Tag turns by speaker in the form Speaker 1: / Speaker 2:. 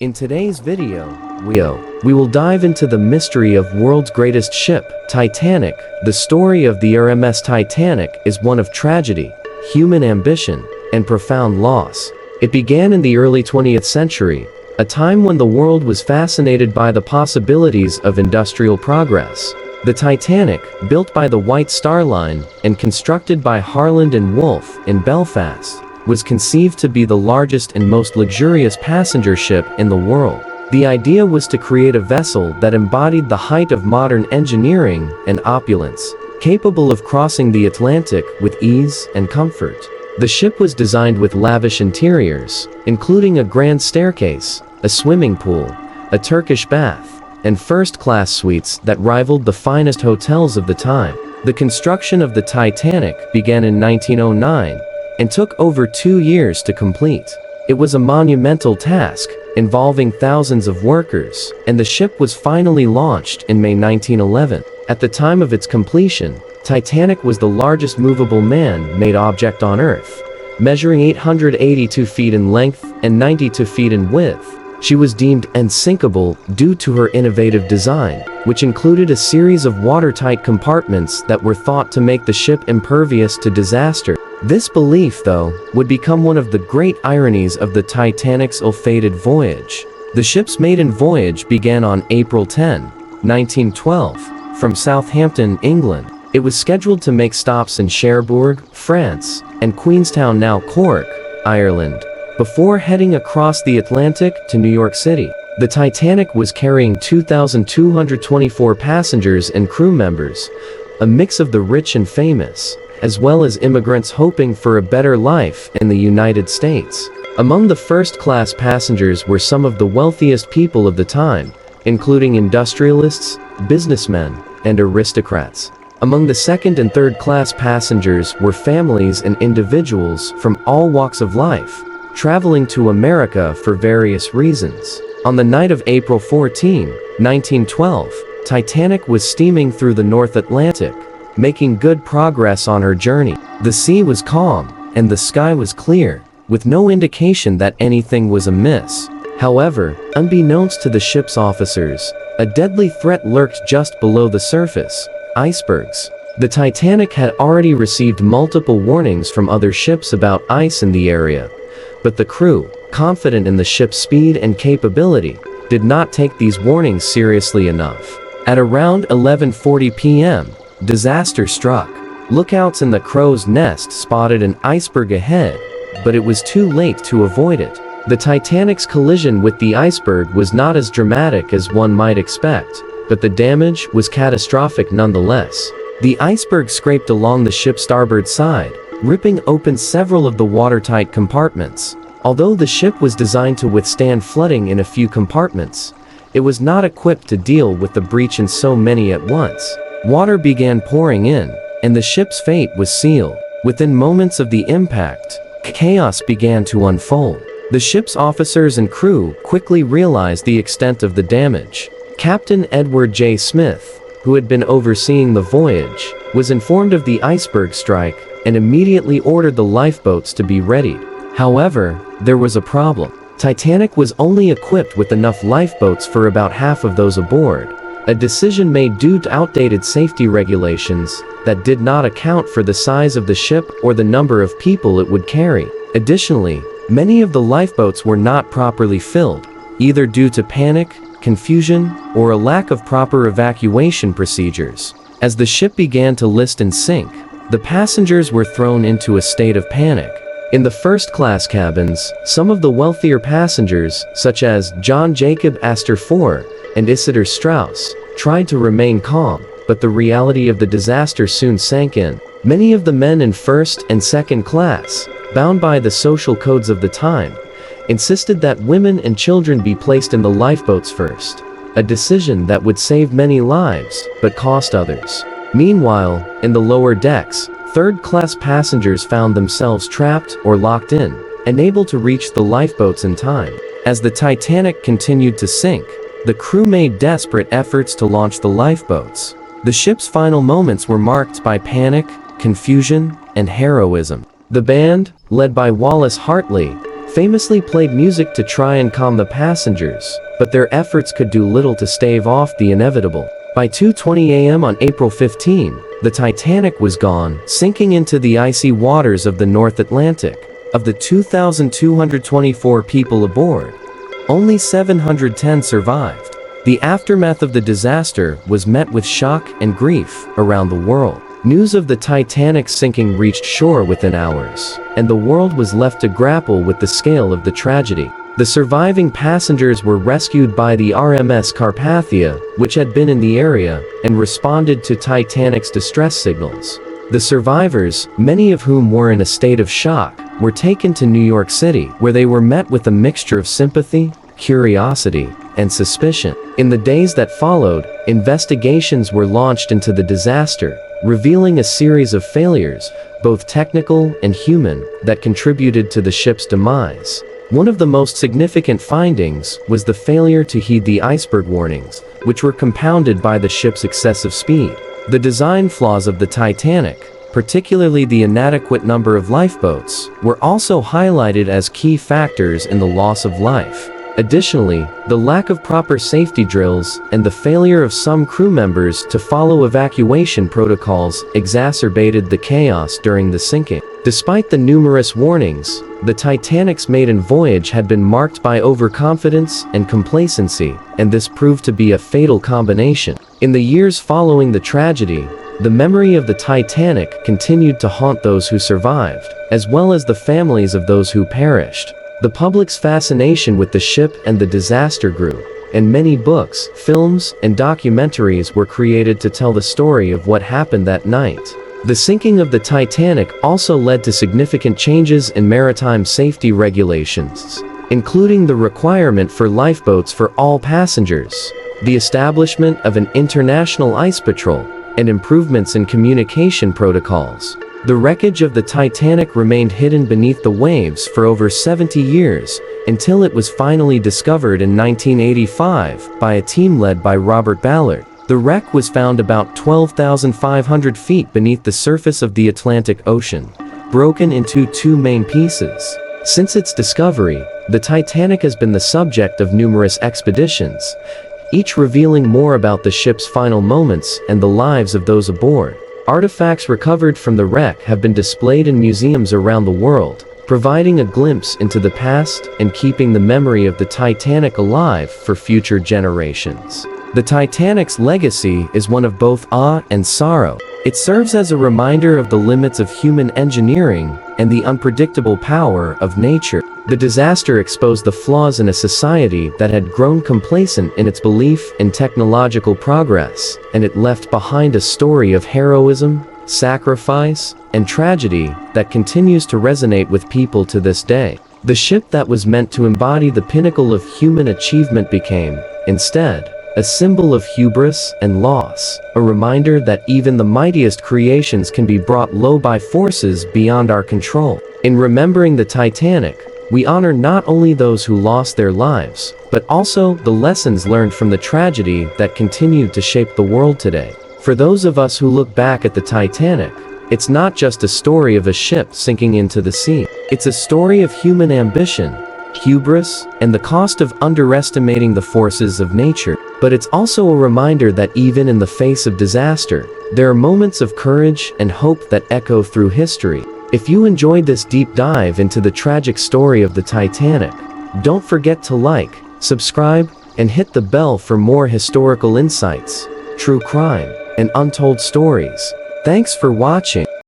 Speaker 1: In today's video, we will dive into the mystery of world's greatest ship, Titanic. The story of the RMS Titanic is one of tragedy, human ambition, and profound loss. It began in the early 20th century, a time when the world was fascinated by the possibilities of industrial progress. The Titanic, built by the White Star Line and constructed by Harland and Wolff in Belfast, was conceived to be the largest and most luxurious passenger ship in the world. The idea was to create a vessel that embodied the height of modern engineering and opulence, capable of crossing the Atlantic with ease and comfort. The ship was designed with lavish interiors, including a grand staircase, a swimming pool, a Turkish bath, and first-class suites that rivaled the finest hotels of the time. The construction of the Titanic began in 1909, and took over 2 years to complete. It was a monumental task, involving thousands of workers, and the ship was finally launched in May 1911. At the time of its completion, Titanic was the largest movable man-made object on Earth, measuring 882 feet in length and 92 feet in width. She was deemed unsinkable due to her innovative design, which included a series of watertight compartments that were thought to make the ship impervious to disaster. This belief, though, would become one of the great ironies of the Titanic's ill-fated voyage. The ship's maiden voyage began on April 10, 1912, from Southampton, England. It was scheduled to make stops in Cherbourg, France, and Queenstown, now Cork, Ireland, before heading across the Atlantic to New York City. The Titanic was carrying 2,224 passengers and crew members, a mix of the rich and famous, as well as immigrants hoping for a better life in the United States. Among the first-class passengers were some of the wealthiest people of the time, including industrialists, businessmen, and aristocrats. Among the second and third-class passengers were families and individuals from all walks of life, traveling to America for various reasons. On the night of April 14, 1912, Titanic was steaming through the North Atlantic, making good progress on her journey. The sea was calm, and the sky was clear, with no indication that anything was amiss. However, unbeknownst to the ship's officers, a deadly threat lurked just below the surface: icebergs. The Titanic had already received multiple warnings from other ships about ice in the area, but the crew, confident in the ship's speed and capability, did not take these warnings seriously enough. At around 11:40 p.m., disaster struck. Lookouts in the crow's nest spotted an iceberg ahead, but it was too late to avoid it. The Titanic's collision with the iceberg was not as dramatic as one might expect, but the damage was catastrophic nonetheless. The iceberg scraped along the ship's starboard side, ripping open several of the watertight compartments. Although the ship was designed to withstand flooding in a few compartments, it was not equipped to deal with the breach in so many at once. Water began pouring in, and the ship's fate was sealed. Within moments of the impact, chaos began to unfold. The ship's officers and crew quickly realized the extent of the damage. Captain Edward J. Smith, who had been overseeing the voyage, was informed of the iceberg strike and immediately ordered the lifeboats to be readied. However, there was a problem. Titanic was only equipped with enough lifeboats for about half of those aboard, a decision made due to outdated safety regulations that did not account for the size of the ship or the number of people it would carry. Additionally, many of the lifeboats were not properly filled, either due to panic, confusion, or a lack of proper evacuation procedures. As the ship began to list and sink, the passengers were thrown into a state of panic. In the first-class cabins, some of the wealthier passengers, such as John Jacob Astor IV and Isidor Straus, tried to remain calm, but the reality of the disaster soon sank in. Many of the men in first and second class, bound by the social codes of the time, insisted that women and children be placed in the lifeboats first, a decision that would save many lives, but cost others. Meanwhile, in the lower decks, third-class passengers found themselves trapped or locked in, unable to reach the lifeboats in time. As the Titanic continued to sink, the crew made desperate efforts to launch the lifeboats. The ship's final moments were marked by panic, confusion, and heroism. The band, led by Wallace Hartley, famously played music to try and calm the passengers, but their efforts could do little to stave off the inevitable. By 2:20 a.m. on April 15, the Titanic was gone, sinking into the icy waters of the North Atlantic. Of the 2,224 people aboard, only 710 survived. The aftermath of the disaster was met with shock and grief around the world. News of the Titanic's sinking reached shore within hours, and the world was left to grapple with the scale of the tragedy. The surviving passengers were rescued by the RMS Carpathia, which had been in the area and responded to Titanic's distress signals. The survivors, many of whom were in a state of shock, were taken to New York City, where they were met with a mixture of sympathy, curiosity, and suspicion. In the days that followed, investigations were launched into the disaster, revealing a series of failures, both technical and human, that contributed to the ship's demise. One of the most significant findings was the failure to heed the iceberg warnings, which were compounded by the ship's excessive speed. The design flaws of the Titanic, particularly the inadequate number of lifeboats, were also highlighted as key factors in the loss of life. Additionally, the lack of proper safety drills and the failure of some crew members to follow evacuation protocols exacerbated the chaos during the sinking. Despite the numerous warnings, the Titanic's maiden voyage had been marked by overconfidence and complacency, and this proved to be a fatal combination. In the years following the tragedy, the memory of the Titanic continued to haunt those who survived, as well as the families of those who perished. The public's fascination with the ship and the disaster grew, and many books, films, and documentaries were created to tell the story of what happened that night. The sinking of the Titanic also led to significant changes in maritime safety regulations, including the requirement for lifeboats for all passengers, the establishment of an international ice patrol, and improvements in communication protocols. The wreckage of the Titanic remained hidden beneath the waves for over 70 years, until it was finally discovered in 1985 by a team led by Robert Ballard. The wreck was found about 12,500 feet beneath the surface of the Atlantic Ocean, broken into two main pieces. Since its discovery, the Titanic has been the subject of numerous expeditions, each revealing more about the ship's final moments and the lives of those aboard. Artifacts recovered from the wreck have been displayed in museums around the world, providing a glimpse into the past and keeping the memory of the Titanic alive for future generations. The Titanic's legacy is one of both awe and sorrow. It serves as a reminder of the limits of human engineering and the unpredictable power of nature. The disaster exposed the flaws in a society that had grown complacent in its belief in technological progress, and it left behind a story of heroism, sacrifice, and tragedy that continues to resonate with people to this day. The ship that was meant to embody the pinnacle of human achievement became, instead, a symbol of hubris and loss, a reminder that even the mightiest creations can be brought low by forces beyond our control. In remembering the Titanic, we honor not only those who lost their lives, but also the lessons learned from the tragedy that continued to shape the world today. For those of us who look back at the Titanic, it's not just a story of a ship sinking into the sea. It's a story of human ambition, hubris, and the cost of underestimating the forces of nature. But it's also a reminder that even in the face of disaster, there are moments of courage and hope that echo through history. If you enjoyed this deep dive into the tragic story of the Titanic, don't forget to like, subscribe, and hit the bell for more historical insights, true crime, and untold stories. Thanks for watching.